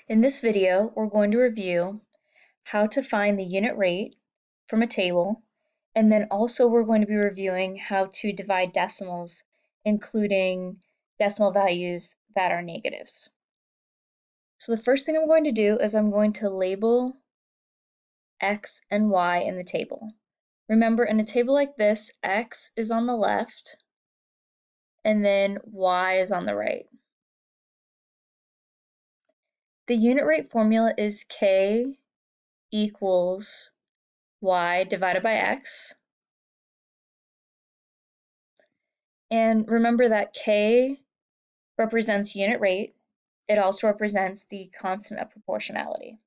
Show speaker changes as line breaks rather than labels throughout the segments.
In this video, we're going to review how to find the unit rate from a table, and then also we're going to be reviewing how to divide decimals, including decimal values that are negatives. So the first thing I'm going to do is I'm going to label X and Y in the table. Remember, in a table like this, X is on the left, and then Y is on the right. The unit rate formula is K equals Y divided by X. And remember that K represents unit rate. It also represents the constant of proportionality.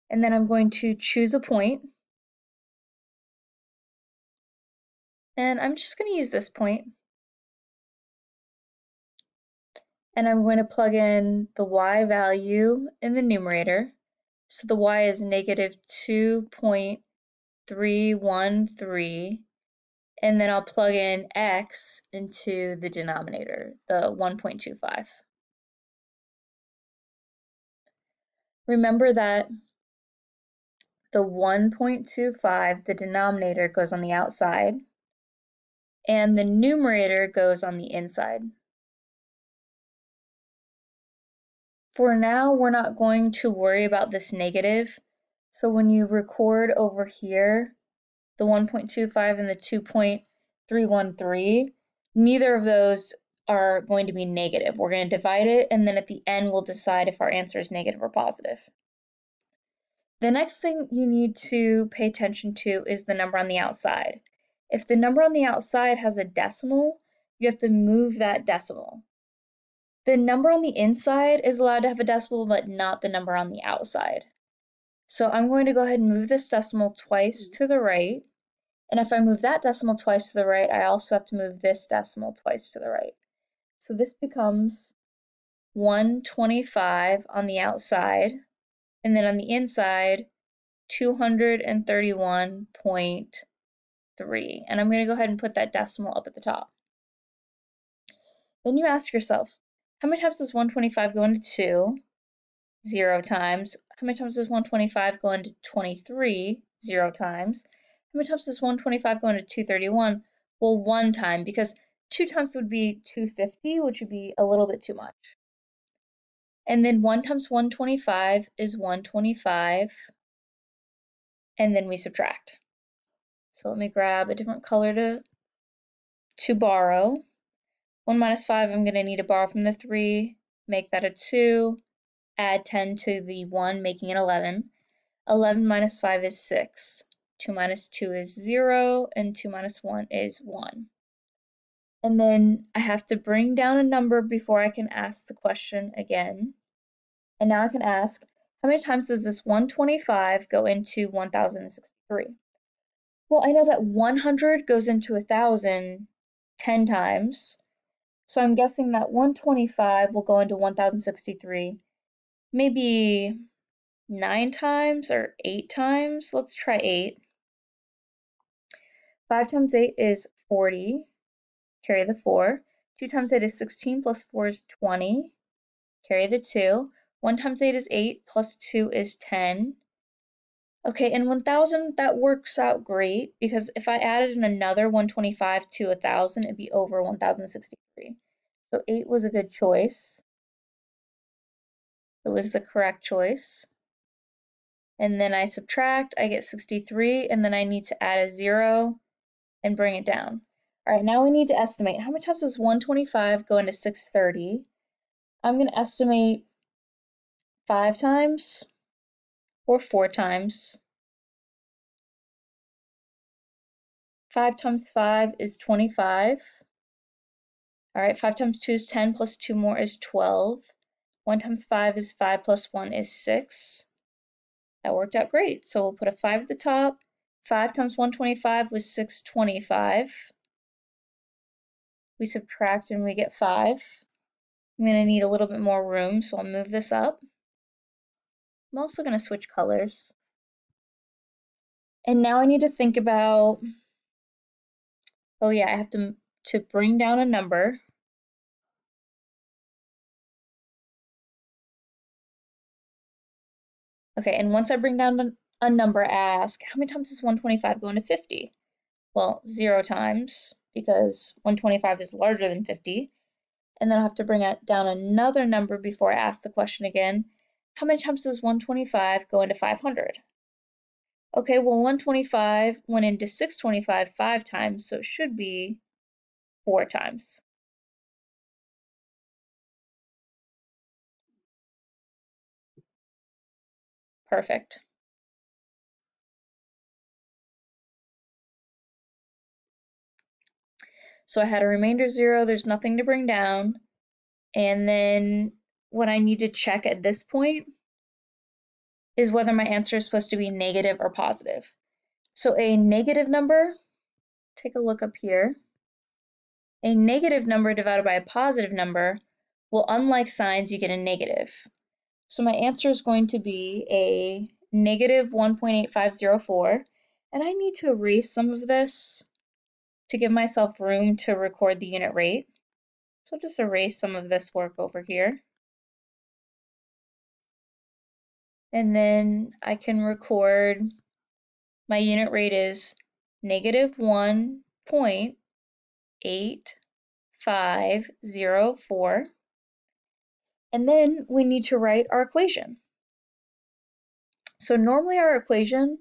And then I'm going to choose a point. And I'm just going to use this point. And I'm going to plug in the Y value in the numerator. So the Y is negative 2.313. And then I'll plug in X into the denominator, the 1.25. Remember that the 1.25, the denominator, goes on the outside, and the numerator goes on the inside. For now, we're not going to worry about this negative, so when you record over here, the 1.25 and the 2.313, neither of those are going to be negative. We're going to divide it, and then at the end, we'll decide if our answer is negative or positive. The next thing you need to pay attention to is the number on the outside. If the number on the outside has a decimal, you have to move that decimal. The number on the inside is allowed to have a decimal, but not the number on the outside. So I'm going to go ahead and move this decimal twice to the right. And if I move that decimal twice to the right, I also have to move this decimal twice to the right. So this becomes 125 on the outside. And then on the inside, 231.3. And I'm going to go ahead and put that decimal up at the top. Then you ask yourself, how many times does 125 go into 2? 0 times. How many times does 125 go into 23? 0 times. How many times does 125 go into 231? Well, 1 time, because 2 times would be 250, which would be a little bit too much. And then 1 times 125 is 125, and then we subtract. So let me grab a different color to borrow. 1 minus 5, I'm going to need to borrow from the 3, make that a 2, add 10 to the 1, making it 11. 11 minus 5 is 6. 2 minus 2 is 0, and 2 minus 1 is 1. And then I have to bring down a number before I can ask the question again. And now I can ask, how many times does this 125 go into 1063? Well, I know that 100 goes into 1000 10 times. So I'm guessing that 125 will go into 1063 maybe 9 times or 8 times. Let's try 8. 5 times 8 is 40, carry the 4. 2 times 8 is 16, plus 4 is 20, carry the 2. 1 times 8 is 8, plus 2 is 10. Okay, and 1000, that works out great, because if I added in another 125 to 1000, it'd be over 1063. So 8 was a good choice. It was the correct choice. And then I subtract, I get 63, and then I need to add a 0 and bring it down. All right, now we need to estimate. How many times does 125 go into 630? I'm going to estimate 5 times or 4 times. 5 times 5 is 25. All right, 5 times 2 is 10, plus 2 more is 12. 1 times 5 is 5, plus 1 is 6. That worked out great. So we'll put a 5 at the top. 5 times 125 was 625. We subtract and we get 5. I'm going to need a little bit more room, so I'll move this up. I'm also going to switch colors. And now I need to think about, oh yeah, I have to bring down a number. Okay, and once I bring down a number, ask, how many times does 125 go into 50? Well, 0 times, because 125 is larger than 50. And then I'll have to bring down another number before I ask the question again. How many times does 125 go into 500? Okay, well, 125 went into 625 5 times, so it should be 4 times. Perfect. So I had a remainder 0, there's nothing to bring down. And then what I need to check at this point is whether my answer is supposed to be negative or positive. So a negative number, take a look up here. A negative number divided by a positive number, well, unlike signs, you get a negative. So my answer is going to be a negative 1.8504, and I need to erase some of this to give myself room to record the unit rate. So I'll just erase some of this work over here. And then I can record my unit rate is negative 1.8504. And then we need to write our equation. So normally our equation,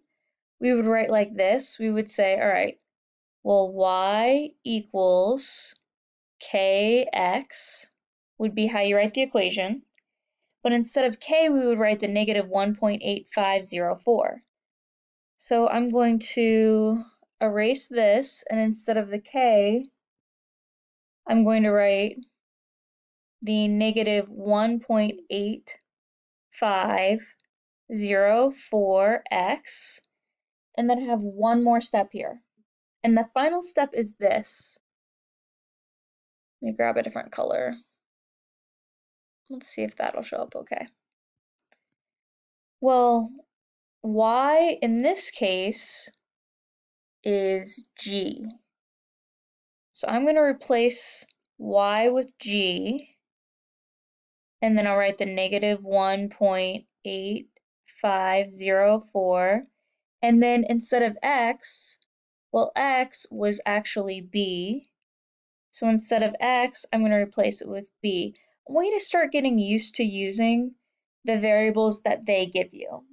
we would write like this. We would say, all right, well, y equals kx would be how you write the equation. But instead of k, we would write the negative 1.8504. So I'm going to erase this, and instead of the k, I'm going to write the negative 1.8504x, and then I have one more step here. And the final step is this. Let me grab a different color. Let's see if that'll show up okay. Well, y in this case is g. So I'm going to replace y with g, and then I'll write the negative 1.8504, and then instead of x, well, x was actually b, so instead of x, I'm going to replace it with b. I want you to start getting used to using the variables that they give you.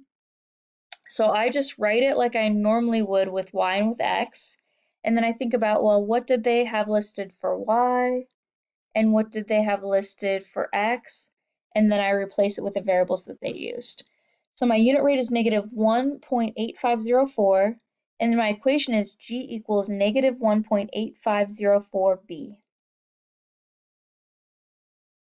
So I just write it like I normally would with y and with x, and then I think about, well, what did they have listed for y, and what did they have listed for x, and then I replace it with the variables that they used. So my unit rate is negative 1.8504, and then my equation is g equals negative 1.8504b.